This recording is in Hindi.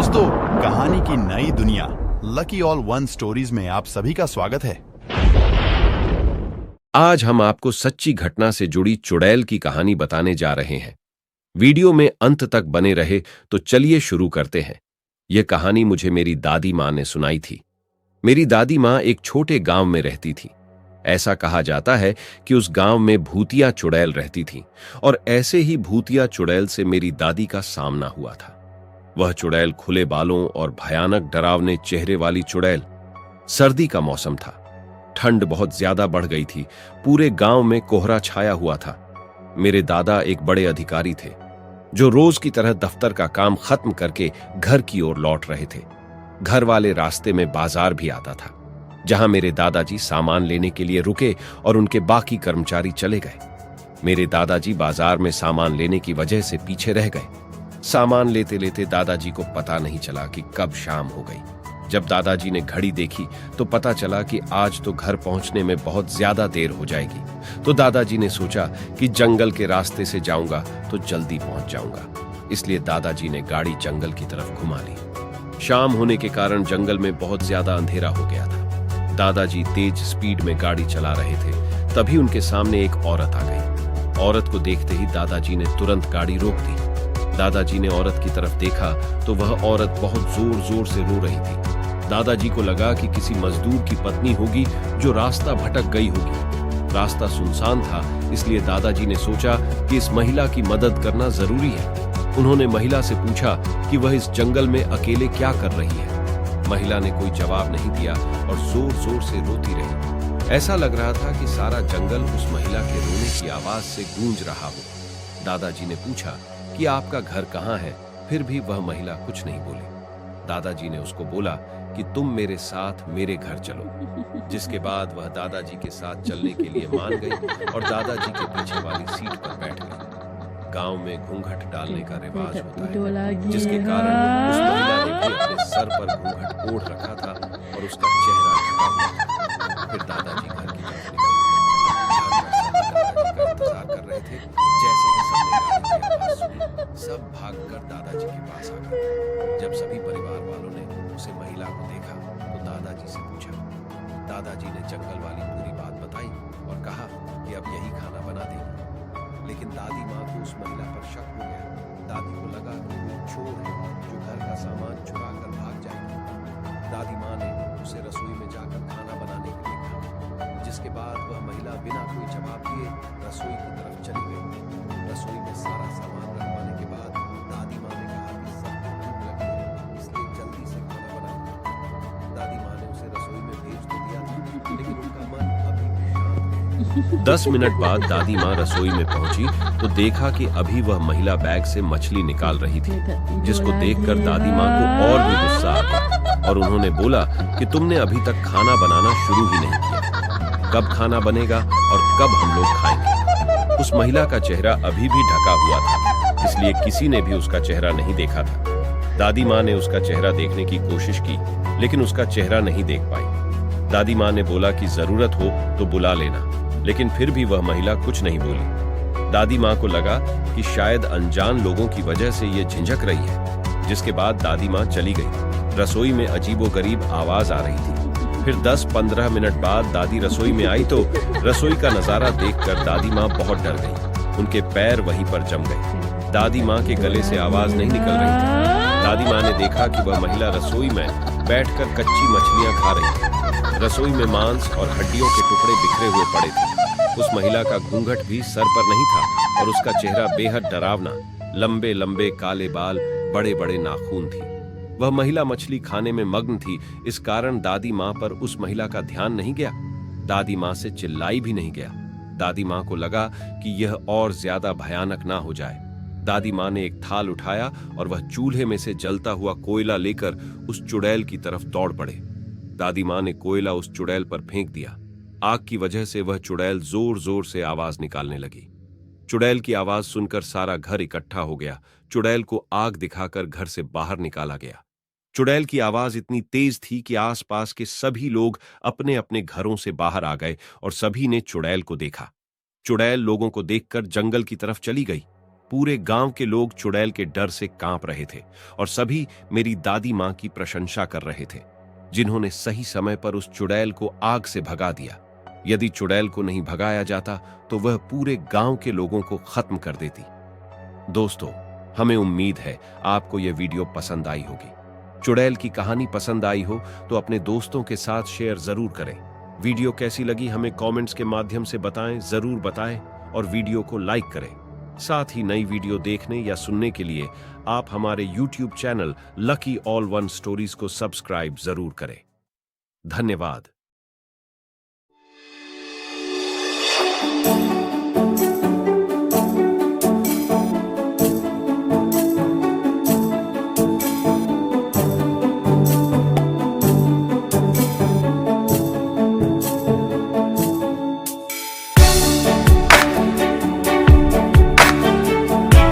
दोस्तों, कहानी की नई दुनिया लकी ऑल वन स्टोरीज में आप सभी का स्वागत है। आज हम आपको सच्ची घटना से जुड़ी चुड़ैल की कहानी बताने जा रहे हैं। वीडियो में अंत तक बने रहे तो चलिए शुरू करते हैं। यह कहानी मुझे मेरी दादी माँ ने सुनाई थी। मेरी दादी माँ एक छोटे गांव में रहती थी। ऐसा कहा जाता है कि उस गांव में भूतिया चुड़ैल रहती थी और ऐसे ही भूतिया चुड़ैल से मेरी दादी का सामना हुआ था। वह चुड़ैल खुले बालों और भयानक डरावने चेहरे वाली चुड़ैल। सर्दी का मौसम था। ठंड बहुत ज्यादा बढ़ गई थी। पूरे गांव में कोहरा छाया हुआ था। मेरे दादा एक बड़े अधिकारी थे जो रोज की तरह दफ्तर का काम खत्म करके घर की ओर लौट रहे थे। घर वाले रास्ते में बाजार भी आता था जहां मेरे दादाजी सामान लेने के लिए रुके और उनके बाकी कर्मचारी चले गए। मेरे दादाजी बाजार में सामान लेने की वजह से पीछे रह गए। सामान लेते लेते दादाजी को पता नहीं चला कि कब शाम हो गई। जब दादाजी ने घड़ी देखी तो पता चला कि आज तो घर पहुंचने में बहुत ज्यादा देर हो जाएगी। तो दादाजी ने सोचा कि जंगल के रास्ते से जाऊंगा तो जल्दी पहुंच जाऊंगा। इसलिए दादाजी ने गाड़ी जंगल की तरफ घुमा ली। शाम होने के कारण जंगल में बहुत ज्यादा अंधेरा हो गया था। दादाजी तेज स्पीड में गाड़ी चला रहे थे। तभी उनके सामने एक औरत आ गई। औरत को देखते ही दादाजी ने तुरंत गाड़ी रोक दी। दादाजी ने औरत की तरफ देखा तो वह औरत बहुत जोर जोर से रो रही थी। दादाजी को लगा कि किसी मजदूर की पत्नी होगी जो रास्ता भटक गई होगी। रास्ता सुनसान था, इसलिए दादाजी ने सोचा कि इस महिला की मदद करना जरूरी है। उन्होंने महिला से पूछा कि वह इस जंगल में अकेले क्या कर रही है। महिला ने कोई जवाब नहीं दिया और जोर जोर से रोती रही। ऐसा लग रहा था कि सारा जंगल उस महिला के रोने की आवाज से गूंज रहा हो। दादाजी ने पूछा कि आपका घर कहाँ है, फिर भी वह महिला कुछ नहीं बोली। दादाजी ने उसको बोला कि तुम मेरे साथ मेरे घर चलो। जिसके बाद वह दादाजी के साथ चलने के लिए मान गई और दादाजी के पीछे वाली सीट पर बैठ गई। गांव में घूंघट डालने का रिवाज होता है, जिसके कारण उस महिला ने भी अपने सर पर घूंघट ओढ़ रखा था और उसका चेहरा ढका हुआ था। फिर दादाजी घर की तरफ निकल गए। इंतजार कर रहे थे। जैसे ही सबने गाड़ी की आवाज सुनी, सब भागकर दादाजी के पास आ गए। जब सभी परिवार वालों ने उसे महिला को देखा तो दादाजी से पूछा। दादाजी ने जंगल वाली पूरी बात बताई और कहा कि अब यही खाना बना देगी। लेकिन दादी माँ को उस महिला पर शक हो गया। दादी को लगा कि कोई चोर है जो घर का सामान चुरा कर भाग जाएगी। दादी माँ ने उसे रसोई में जाकर खाना बनाने के लिए कहा। जिसके बाद वह महिला बिना कोई जवाब दिए रसोई की तरफ चली गई। रसोई में सारा सामान रखवाने के बाद दादी माँ ने कहा कि सबको भूख लगी है, इसलिए जल्दी से खाना बनाइए। दादी माँ ने उसे रसोई में भेज तो दिया था, लेकिन उनका मन अभी भी शांत नहीं। 10 मिनट बाद दादी माँ रसोई में पहुंची तो देखा कि अभी वह महिला बैग से मछली निकाल रही थी, जिसको देखकर दादी माँ को और भी गुस्सा आ गया और उन्होंने बोला कि तुमने अभी तक खाना बनाना शुरू ही नहीं किया। कब खाना बनेगा और कब हम लोग खाएंगे? उस महिला का चेहरा अभी भी ढका हुआ था, इसलिए किसी ने भी उसका चेहरा नहीं देखा था। दादी माँ ने उसका चेहरा देखने की कोशिश की, लेकिन उसका चेहरा नहीं देख पाई। दादी माँ ने बोला कि जरूरत हो तो बुला लेना, लेकिन फिर भी वह महिला कुछ नहीं बोली। दादी माँ को लगा कि शायद अनजान लोगों की वजह से ये झिझक रही है। जिसके बाद दादी माँ चली गई। रसोई में अजीबोगरीब आवाज आ रही थी। फिर 10-15 मिनट बाद दादी रसोई में आई तो रसोई का नजारा देखकर दादी माँ बहुत डर गई। उनके पैर वहीं पर जम गए। दादी माँ के गले से आवाज नहीं निकल रही थी। दादी माँ ने देखा कि वह महिला रसोई में बैठकर कच्ची मछलियां खा रही थी। रसोई में मांस और हड्डियों के टुकड़े बिखरे हुए पड़े थे। उस महिला का घूंघट भी सर पर नहीं था और उसका चेहरा बेहद डरावना, लंबे लंबे काले बाल, बड़े बड़े नाखून थी। वह महिला मछली खाने में मग्न थी, इस कारण दादी माँ पर उस महिला का ध्यान नहीं गया। दादी माँ से चिल्लाई भी नहीं गया। दादी माँ को लगा कि यह और ज्यादा भयानक ना हो जाए। दादी माँ ने एक थाल उठाया और वह चूल्हे में से जलता हुआ कोयला लेकर उस चुड़ैल की तरफ दौड़ पड़े। दादी माँ ने कोयला उस चुड़ैल पर फेंक दिया। आग की वजह से वह चुड़ैल जोर जोर से आवाज निकालने लगी। चुड़ैल की आवाज सुनकर सारा घर इकट्ठा हो गया। चुड़ैल को आग दिखाकर घर से बाहर निकाला गया। चुड़ैल की आवाज इतनी तेज थी कि आसपास के सभी लोग अपने अपने घरों से बाहर आ गए और सभी ने चुड़ैल को देखा। चुड़ैल लोगों को देखकर जंगल की तरफ चली गई। पूरे गांव के लोग चुड़ैल के डर से कांप रहे थे और सभी मेरी दादी मां की प्रशंसा कर रहे थे, जिन्होंने सही समय पर उस चुड़ैल को आग से भगा दिया। यदि चुड़ैल को नहीं भगाया जाता तो वह पूरे गांव के लोगों को खत्म कर देती। दोस्तों, हमें उम्मीद है आपको यह वीडियो पसंद आई होगी। चुड़ैल की कहानी पसंद आई हो तो अपने दोस्तों के साथ शेयर जरूर करें। वीडियो कैसी लगी हमें कमेंट्स के माध्यम से बताएं, जरूर बताएं और वीडियो को लाइक करें। साथ ही नई वीडियो देखने या सुनने के लिए आप हमारे YouTube channel lucky all one stories को सब्सक्राइब जरूर करें। धन्यवाद।